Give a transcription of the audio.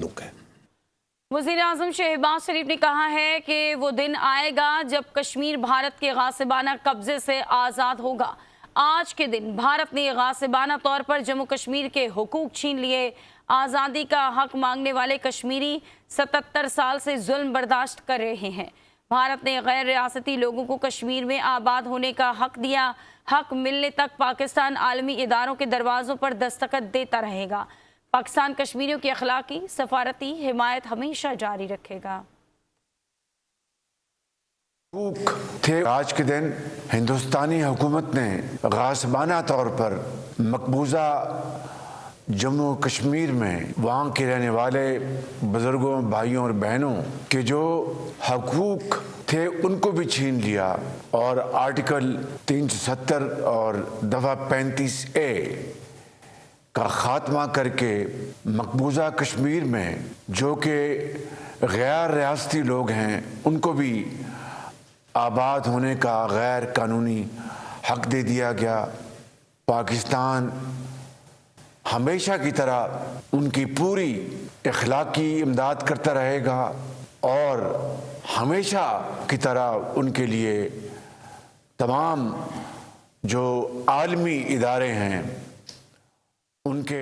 ताल्लुक है। वज़ीर-ए-आज़म शहबाज शरीफ ने कहा है कि वो दिन आएगा जब कश्मीर भारत के गासिबाना कब्जे से आज़ाद होगा। आज के दिन भारत ने गासिबाना तौर पर जम्मू कश्मीर के हुकूक छीन लिए। आज़ादी का हक मांगने वाले कश्मीरी 77 साल से जुल्म बर्दाश्त कर रहे हैं। भारत ने गैर रियासती लोगों को कश्मीर में आबाद होने का हक दिया। हक मिलने तक पाकिस्तान आलमी इदारों के दरवाज़ों पर दस्तखत देता रहेगा। पाकिस्तान कश्मीरियों की अखलाकी सफारती हिमायत हमेशा जारी रखेगा। थे आज के दिन हिंदुस्तानी हुकूमत ने गासिबाना तौर पर मकबूजा जम्मू कश्मीर में वहाँ के रहने वाले बुजुर्गों, भाइयों और बहनों के जो हकूक थे उनको भी छीन लिया और आर्टिकल 370 और दफ़ा 35A का ख़ात्मा करके मकबूजा कश्मीर में जो कि गैर रियासती लोग हैं उनको भी आबाद होने का गैर कानूनी हक दे दिया गया। पाकिस्तान हमेशा की तरह उनकी पूरी इखलाकी इमदाद करता रहेगा और हमेशा की तरह उनके लिए तमाम जो आलमी इदारे हैं उनके